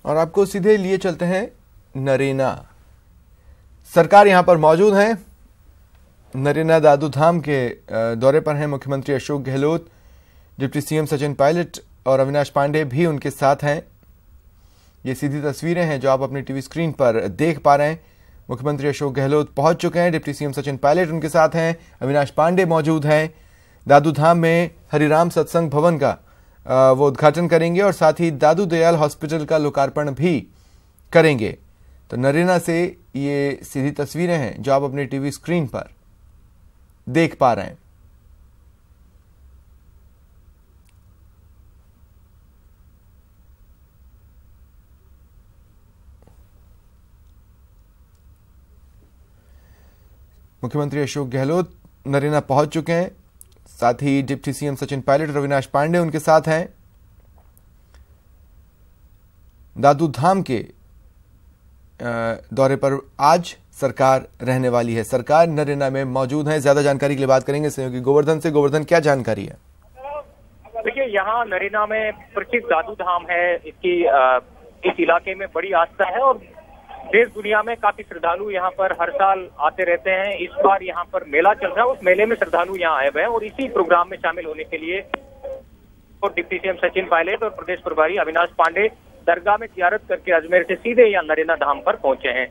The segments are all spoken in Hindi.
और आपको सीधे लिए चलते हैं नरेना। सरकार यहां पर मौजूद है। नरेना दादू धाम के दौरे पर हैं मुख्यमंत्री Ashok Gehlot, deputy CM Sachin pilot और अविनाश पांडे भी उनके साथ हैं। ये सीधी तस्वीरें हैं जो आप अपनी टीवी स्क्रीन पर देख पा रहे हैं। मुख्यमंत्री अशोक गहलोत पहुंच चुके हैं, डिप्टी सीएम सचिन पायलट उनके साथ हैं, अविनाश पांडे मौजूद हैं। दादू धाम में हरिराम सत्संग भवन का वो उद्घाटन करेंगे और साथ ही दादू दयाल हॉस्पिटल का लोकार्पण भी करेंगे। तो नरेना से ये सीधी तस्वीरें हैं जो आप अपनी टीवी स्क्रीन पर देख पा रहे हैं। मुख्यमंत्री अशोक गहलोत नरेना पहुंच चुके हैं, साथ ही डिप्टी सीएम सचिन पायलट और अविनाश पांडे उनके साथ हैं। दादू धाम के दौरे पर आज सरकार रहने वाली है। सरकार नरेना में मौजूद है। ज्यादा जानकारी के लिए बात करेंगे सहयोगी गोवर्धन से। गोवर्धन, क्या जानकारी है? देखिए, यहाँ नरेना में प्रसिद्ध दादू धाम है। इस इलाके में बड़ी आस्था है और देश दुनिया में काफी श्रद्धालु यहाँ पर हर साल आते रहते हैं। इस बार यहाँ पर मेला चल रहा है, उस मेले में श्रद्धालु यहाँ आए हुए हैं और इसी प्रोग्राम में शामिल होने के लिए और डिप्टी सीएम सचिन पायलट और प्रदेश प्रभारी अविनाश पांडे दरगाह में जियारत करके अजमेर से सीधे यहाँ नरेना धाम पर पहुंचे हैं।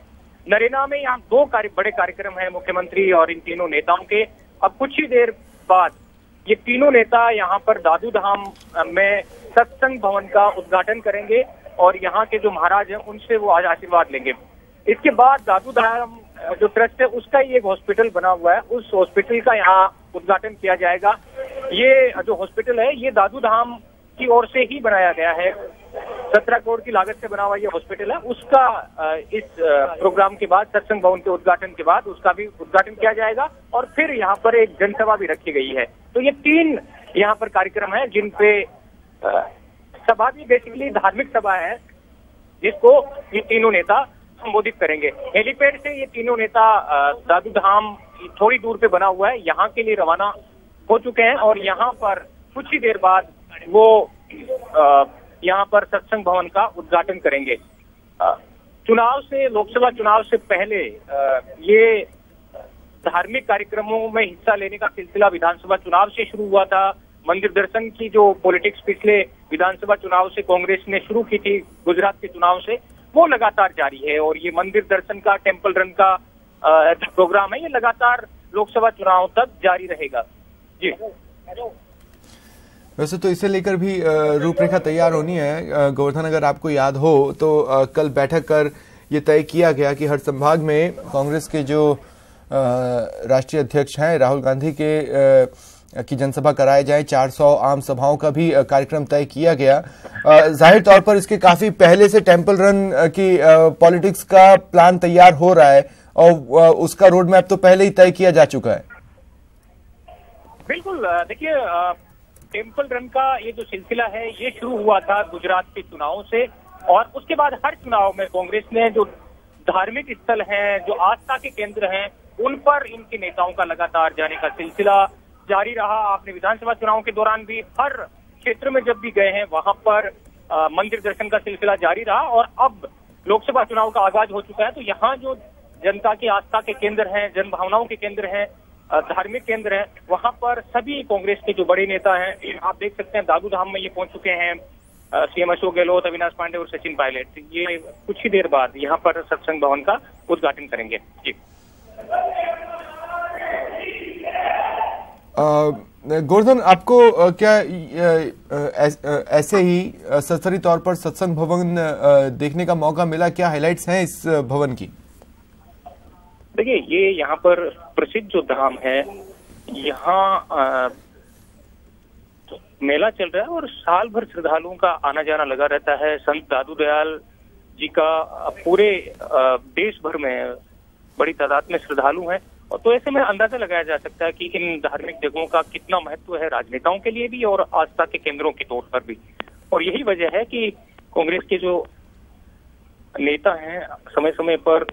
नरेना में यहाँ दो बड़े कार्यक्रम है मुख्यमंत्री और इन तीनों नेताओं के। अब कुछ ही देर बाद ये तीनों नेता यहाँ पर दादू धाम में सत्संग भवन का उद्घाटन करेंगे और यहाँ के जो महाराज हैं उनसे वो आज आशीर्वाद लेंगे। इसके बाद दादू धाम जो ट्रस्ट है उसका ही एक हॉस्पिटल बना हुआ है, उस हॉस्पिटल का यहाँ उद्घाटन किया जाएगा। ये जो हॉस्पिटल है ये दादू धाम की ओर से ही बनाया गया है। 17 करोड़ की लागत से बना हुआ ये हॉस्पिटल है। उसका इस प्रोग्राम के बाद, सत्संग भवन के उद्घाटन के बाद उसका भी उद्घाटन किया जाएगा और फिर यहाँ पर एक जनसभा भी रखी गई है। तो ये 3 यहाँ पर कार्यक्रम है जिन पे सभा भी बेसिकली धार्मिक सभा है जिसको ये तीनों नेता संबोधित करेंगे। हेलीपैड से ये तीनों नेता दादू धाम थोड़ी दूर पे बना हुआ है, यहाँ के लिए रवाना हो चुके हैं और यहाँ पर कुछ ही देर बाद वो यहाँ पर सत्संग भवन का उद्घाटन करेंगे। लोकसभा चुनाव से पहले ये धार्मिक कार्यक्रमों में हिस्सा लेने का सिलसिला विधानसभा चुनाव से शुरू हुआ था। मंदिर दर्शन की जो पॉलिटिक्स पिछले विधानसभा चुनाव से कांग्रेस ने शुरू की थी, गुजरात के चुनाव से, वो लगातार जारी है और ये मंदिर दर्शन का, टेम्पल रन का जो प्रोग्राम है ये लगातार लोकसभा चुनाव तक जारी रहेगा। जी, वैसे तो इसे लेकर भी रूपरेखा तैयार होनी है। गोवर्धन, अगर आपको याद हो तो कल बैठक कर ये तय किया गया कि हर संभाग में कांग्रेस के जो राष्ट्रीय अध्यक्ष हैं राहुल गांधी की जनसभा कराई जाए। 400 आम सभाओं का भी कार्यक्रम तय किया गया। जाहिर तौर पर इसके काफी पहले से टेम्पल रन की पॉलिटिक्स का प्लान तैयार हो रहा है और उसका रोड मैप तो पहले ही तय किया जा चुका है। बिल्कुल, देखिए, टेम्पल रन का ये जो सिलसिला है ये शुरू हुआ था गुजरात के चुनावों से और उसके बाद हर चुनाव में कांग्रेस ने जो धार्मिक स्थल हैं, जो आस्था के केंद्र हैं, उन पर इनके नेताओं का लगातार जाने का सिलसिला जारी रहा। आपने विधानसभा चुनाव के दौरान भी हर क्षेत्र में जब भी गए हैं वहां पर मंदिर दर्शन का सिलसिला जारी रहा और अब लोकसभा चुनाव का आगाज हो चुका है। तो यहाँ जो जनता की आस्था के केंद्र हैं, जन भावनाओं के केंद्र हैं, धार्मिक केंद्र हैं, वहां पर सभी कांग्रेस के जो बड़े नेता हैं, आप देख सकते हैं दादू धाम में ये पहुंच चुके हैं। सीएम अशोक गहलोत, अविनाश पांडे और सचिन पायलट ये कुछ ही देर बाद यहाँ पर सत्संग भवन का उद्घाटन करेंगे। जी, गोवर्धन, आपको क्या ऐसे ही सरसरी तौर पर सत्संग भवन देखने का मौका मिला? क्या हाइलाइट्स हैं इस भवन की? देखिए, ये यहाँ पर प्रसिद्ध जो धाम है, यहाँ मेला चल रहा है और साल भर श्रद्धालुओं का आना जाना लगा रहता है। संत दादू दयाल जी का पूरे देश भर में बड़ी तादाद में श्रद्धालु हैं और तो ऐसे में अंदाजा लगाया जा सकता है कि इन धार्मिक जगहों का कितना महत्व है राजनेताओं के लिए भी और आस्था के केंद्रों के तौर पर भी। और यही वजह है कि कांग्रेस के जो नेता हैं समय समय पर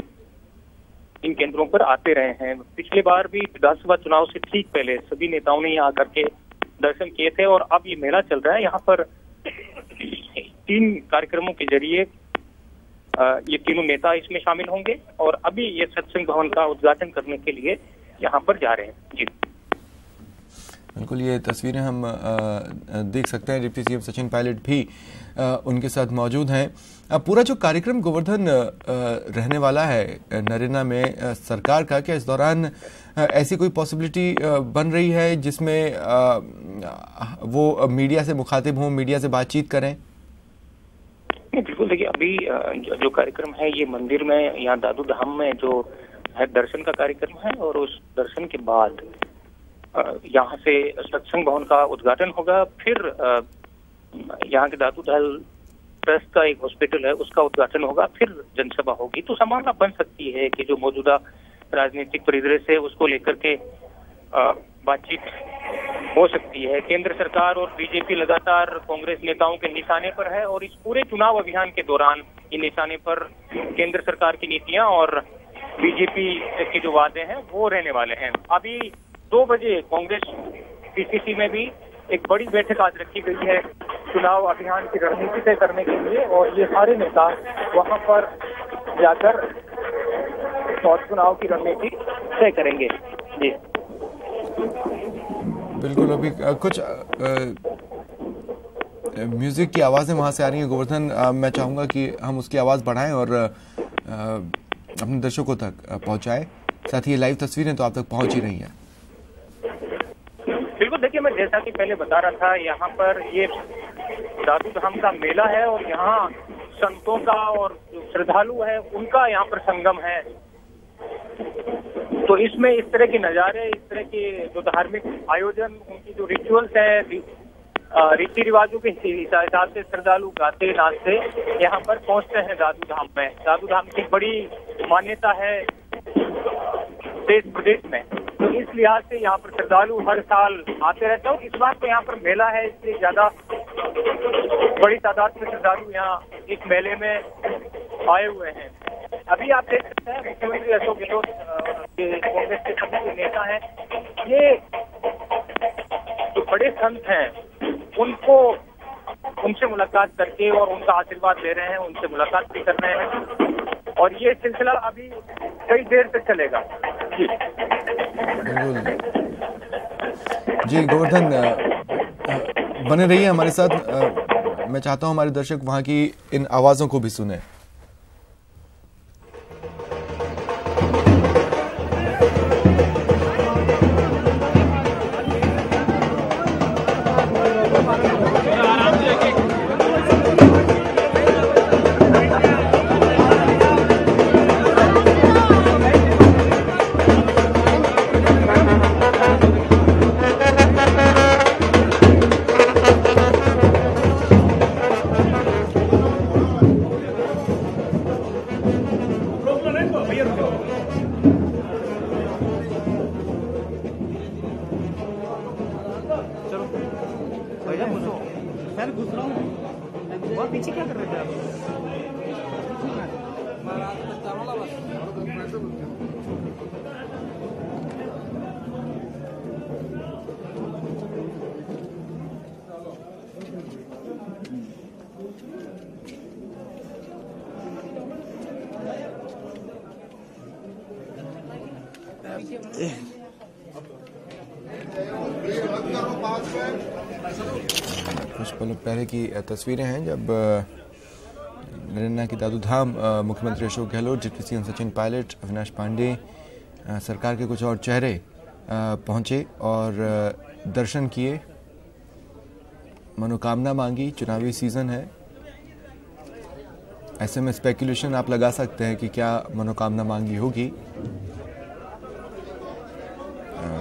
इन केंद्रों पर आते रहे हैं। पिछले बार भी विधानसभा चुनाव से ठीक पहले सभी नेताओं ने यहाँ आकर के दर्शन किए थे और अब ये मेला चल रहा है। यहाँ पर 3 कार्यक्रमों के जरिए ये तीनों नेता इसमें शामिल होंगे और अभी ये सत्संग भवन का उद्घाटन करने के लिए यहाँ पर जा रहे हैं। जी बिल्कुल, ये तस्वीरें हम देख सकते हैं। डिप्टी सीएम सचिन पायलट भी उनके साथ मौजूद हैं। पूरा जो कार्यक्रम गोवर्धन रहने वाला है नरेना में सरकार का, क्या इस दौरान ऐसी कोई पॉसिबिलिटी बन रही है जिसमें वो मीडिया से मुखातिब हों, मीडिया से बातचीत करें? बिल्कुल, देखिए अभी जो कार्यक्रम है ये मंदिर में, यहाँ दादू धाम में जो है दर्शन का कार्यक्रम है और उस दर्शन के बाद यहाँ से सत्संग भवन का उद्घाटन होगा। फिर यहाँ के दादू धाल ट्रस्ट का एक हॉस्पिटल है उसका उद्घाटन होगा, फिर जनसभा होगी। तो संभावना बन सकती है कि जो मौजूदा राजनीतिक परिदृश्य है उसको लेकर के बातचीत हो सकती है। केंद्र सरकार और बीजेपी लगातार कांग्रेस नेताओं के निशाने पर है और इस पूरे चुनाव अभियान के दौरान इन निशाने पर केंद्र सरकार की नीतियां और बीजेपी के जो वादे हैं वो रहने वाले हैं। अभी 2 बजे कांग्रेस पीसीसी में भी एक बड़ी बैठक आज रखी गई है चुनाव अभियान की रणनीति तय करने के लिए और ये सारे नेता वहां पर जाकर चुनाव की रणनीति तय करेंगे। जी बिल्कुल, अभी कुछ म्यूजिक की आवाजें वहां से आ रही हैं गोवर्धन। मैं चाहूंगा कि हम उसकी आवाज बढ़ाएं और अपने दर्शकों तक पहुंचाएं। साथ ही ये लाइव तस्वीरें तो आप तक पहुंच ही रही हैं। बिल्कुल, देखिए मैं जैसा कि पहले बता रहा था, यहाँ पर ये दादू धाम का मेला है और यहाँ संतों का और श्रद्धालु है उनका यहाँ पर संगम है। तो इसमें इस तरह के नज़ारे, इस तरह के जो धार्मिक आयोजन, उनकी जो रिचुअल्स है, रीति रिवाजों के हिसाब से श्रद्धालु गाते नाचते यहाँ पर पहुँचते हैं दादू धाम में। दादू धाम की बड़ी मान्यता है देश प्रदेश में, तो इस लिहाज से यहाँ पर श्रद्धालु हर साल आते रहते हैं। इस बार तो यहाँ पर मेला है इसलिए ज्यादा बड़ी तादाद में श्रद्धालु यहाँ इस मेले में आए हुए हैं। अभी आप देख सकते हैं मुख्यमंत्री अशोक गहलोत कांग्रेस के सभी नेता हैं, ये जो बड़े संत हैं उनसे मुलाकात करके और उनका आशीर्वाद ले रहे हैं, उनसे मुलाकात भी कर रहे हैं और ये सिलसिला अभी कई देर तक चलेगा। जी गोवर्धन, बने रहिए हमारे साथ। मैं चाहता हूं हमारे दर्शक वहां की इन आवाजों को भी सुने। पीछे क्या कर रहे थे आप? कुछ पल पहले की तस्वीरें हैं जब नरेना की दादू धाम मुख्यमंत्री अशोक गहलोत, डिप्टी सीएम सचिन पायलट, अविनाश पांडे, सरकार के कुछ और चेहरे पहुंचे और दर्शन किए, मनोकामना मांगी। चुनावी सीजन है, ऐसे में स्पेकुलेशन आप लगा सकते हैं कि क्या मनोकामना मांगी होगी।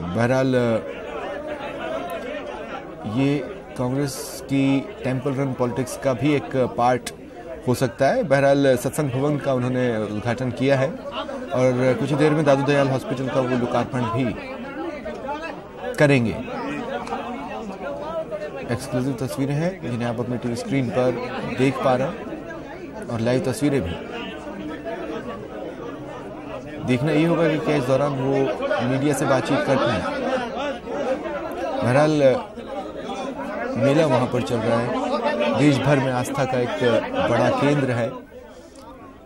बहरहाल ये कांग्रेस की टेम्पल रन पॉलिटिक्स का भी एक पार्ट हो सकता है। बहरहाल सत्संग भवन का उन्होंने उद्घाटन किया है और कुछ ही देर में दादू दयाल हॉस्पिटल का वो लोकार्पण भी करेंगे। एक्सक्लूसिव तस्वीरें हैं जिन्हें आप अपने टीवी स्क्रीन पर देख पा रहे हैं और लाइव तस्वीरें भी। देखना ये होगा कि क्या इस दौरान वो मीडिया से बातचीत करते हैं। बहरहाल मेला वहां पर चल रहा है, देश भर में आस्था का एक बड़ा केंद्र है।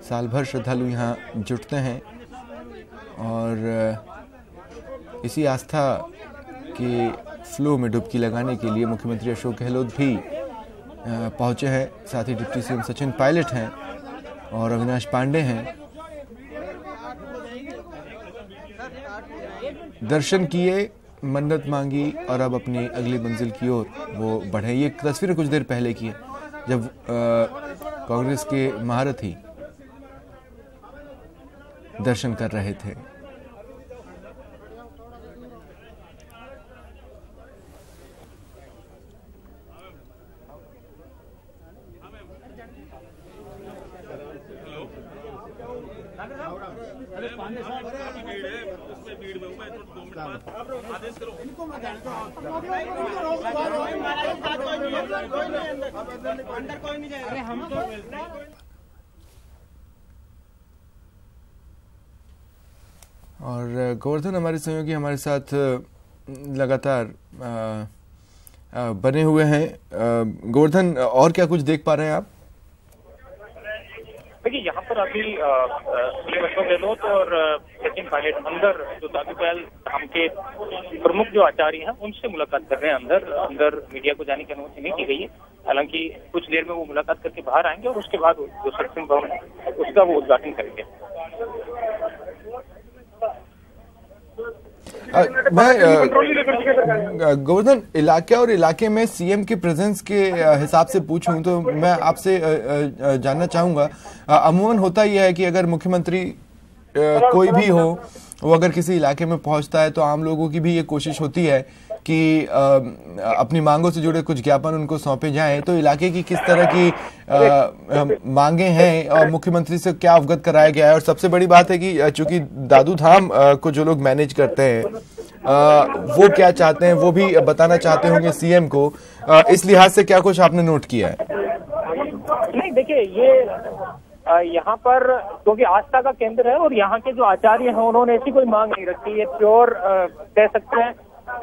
साल भर श्रद्धालु यहाँ जुटते हैं और इसी आस्था के फ्लो में डुबकी लगाने के लिए मुख्यमंत्री अशोक गहलोत भी पहुंचे हैं। साथ ही डिप्टी सीएम सचिन पायलट हैं और अविनाश पांडे हैं। दर्शन किए, मन्नत मांगी और अब अपनी अगली मंजिल की ओर वो बढ़े। ये तस्वीरें कुछ देर पहले की है जब कांग्रेस के महारथी दर्शन कर रहे थे। और गोवर्धन हमारे सहयोगी हमारे साथ लगातार बने हुए हैं। गोवर्धन, और क्या कुछ देख पा रहे हैं आप? देखिए, यहाँ पर अभी सीएम अशोक गहलोत और सचिन पायलट अंदर जो दादू दयाल धाम के प्रमुख जो आचार्य हैं उनसे मुलाकात कर रहे हैं। अंदर मीडिया को जाने की अनुमति नहीं दी गई है। हालांकि कुछ देर में वो मुलाकात करके बाहर आएंगे और उसके बाद जो सत्संग भवन है उसका वो उद्घाटन करेंगे। मैं गोवर्धन, इलाके और इलाके में सीएम के प्रेजेंस के हिसाब से पूछूं तो मैं आपसे जानना चाहूंगा, अमूमन होता यह है कि अगर मुख्यमंत्री कोई भी हो वो अगर किसी इलाके में पहुंचता है तो आम लोगों की भी ये कोशिश होती है कि अपनी मांगों से जुड़े कुछ ज्ञापन उनको सौंपे जाएं। तो इलाके की किस तरह की मांगे हैं और मुख्यमंत्री से क्या अवगत कराया गया है? और सबसे बड़ी बात है कि चूंकि दादू धाम को जो लोग मैनेज करते हैं वो क्या चाहते हैं वो भी बताना चाहते होंगे सीएम को। इस लिहाज से क्या कुछ आपने नोट किया है? नहीं, देखिए, ये यहाँ पर क्योंकि आस्था का केंद्र है और यहाँ के जो आचार्य हैं उन्होंने ऐसी कोई मांग नहीं रखी। ये प्योर कह सकते हैं,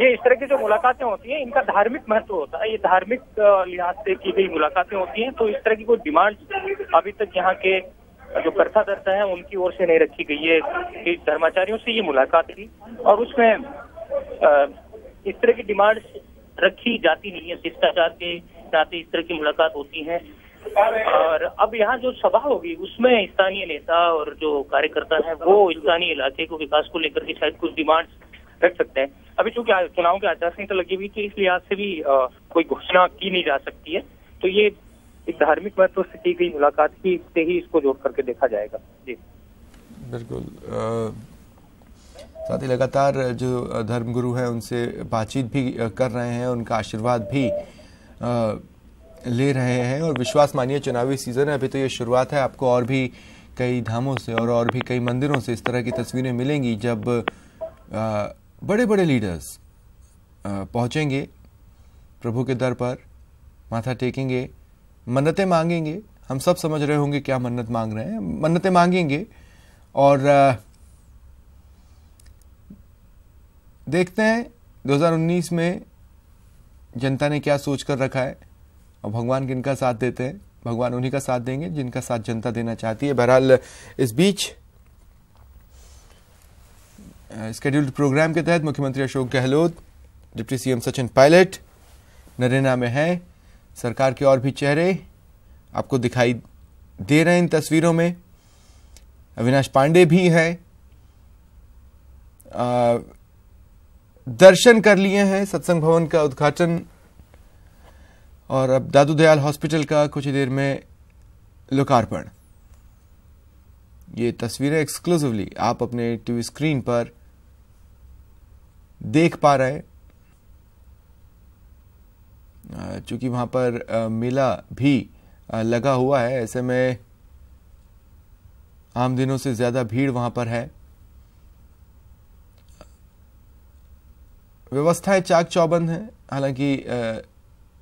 ये इस तरह की जो मुलाकातें होती हैं इनका धार्मिक महत्व होता है। ये धार्मिक लिहाज से की गई मुलाकातें होती हैं। तो इस तरह की कोई डिमांड अभी तक यहाँ के जो कर्ता धर्ता है उनकी ओर से नहीं रखी गई है। कि धर्माचार्यों से ये मुलाकात थी और उसमें इस तरह की डिमांड रखी जाती नहीं है। शिष्टाचार के नाते इस तरह की मुलाकात होती है। और अब यहाँ जो सभा होगी उसमें स्थानीय नेता और जो कार्यकर्ता है वो स्थानीय इलाके को विकास को लेकर के शायद कुछ डिमांड रख सकते हैं। अभी चूंकि चुनाव की आचार संहिता लगी हुई थी इस लिहाज से भी कोई घोषणा की नहीं जा सकती है। तो ये एक धार्मिक महत्व से की गई मुलाकात की से ही इसको जोड़ करके देखा जाएगा। जी बिल्कुल। साथ ही लगातार जो धर्मगुरु हैं उनसे बातचीत भी कर रहे हैं, उनका आशीर्वाद भी ले रहे हैं। और विश्वास मानिए, चुनावी सीजन है, अभी तो ये शुरुआत है। आपको और भी कई धामों से और भी कई मंदिरों से इस तरह की तस्वीरें मिलेंगी जब बड़े बड़े लीडर्स पहुंचेंगे प्रभु के दर पर, माथा टेकेंगे, मन्नतें मांगेंगे। हम सब समझ रहे होंगे क्या मन्नत मांग रहे हैं। मन्नतें मांगेंगे और देखते हैं 2019 में जनता ने क्या सोच कर रखा है और भगवान किनका साथ देते हैं। भगवान उन्हीं का साथ देंगे जिनका साथ जनता देना चाहती है। बहरहाल इस बीच स्केड्यूल्ड प्रोग्राम के तहत मुख्यमंत्री Ashok Gehlot, deputy CM Sachin pilot Naraina में है। सरकार के और भी चेहरे आपको दिखाई दे रहे हैं इन तस्वीरों में। अविनाश पांडे भी है। दर्शन कर लिए हैं, सत्संग भवन का उद्घाटन और अब दादू दयाल हॉस्पिटल का कुछ ही देर में लोकार्पण। ये तस्वीरें एक्सक्लूसिवली आप अपने टीवी स्क्रीन पर देख पा रहे हैं। चूंकि वहां पर मेला भी लगा हुआ है, ऐसे में आम दिनों से ज्यादा भीड़ वहां पर है। व्यवस्थाएं चाक चौबंद हैं। हालांकि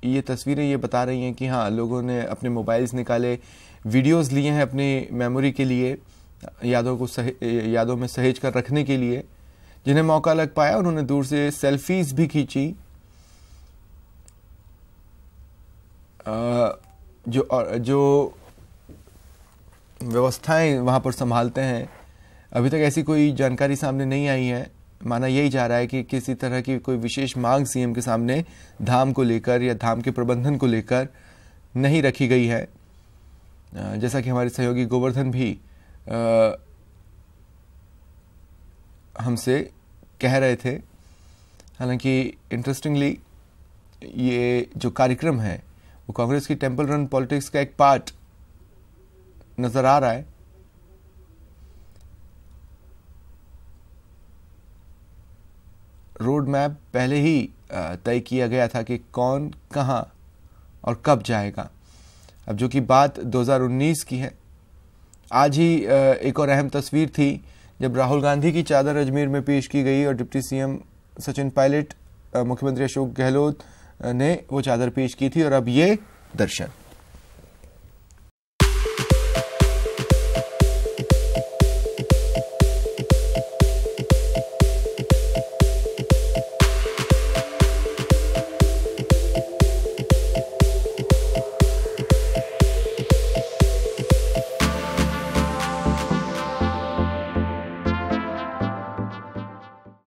ये तस्वीरें ये बता रही हैं कि हाँ, लोगों ने अपने मोबाइल्स निकाले, वीडियोस लिए हैं अपनी मेमोरी के लिए, यादों में सहेज कर रखने के लिए। जिन्हें मौका लग पाया उन्होंने दूर से सेल्फीज भी खींची। जो व्यवस्थाएं वहां पर संभालते हैं। अभी तक ऐसी कोई जानकारी सामने नहीं आई है। माना यही जा रहा है कि किसी तरह की कोई विशेष मांग सीएम के सामने धाम को लेकर या धाम के प्रबंधन को लेकर नहीं रखी गई है, जैसा कि हमारे सहयोगी गोवर्धन भी हमसे कह रहे थे। हालांकि इंटरेस्टिंगली ये जो कार्यक्रम है वो कांग्रेस की टेंपल रन पॉलिटिक्स का एक पार्ट नजर आ रहा है। रोड मैप पहले ही तय किया गया था कि कौन कहां और कब जाएगा। अब जो कि बात 2019 की है, आज ही एक और अहम तस्वीर थी जब राहुल गांधी की चादर अजमेर में पेश की गई और डिप्टी सीएम सचिन पायलट, मुख्यमंत्री अशोक गहलोत ने वो चादर पेश की थी और अब ये दर्शन।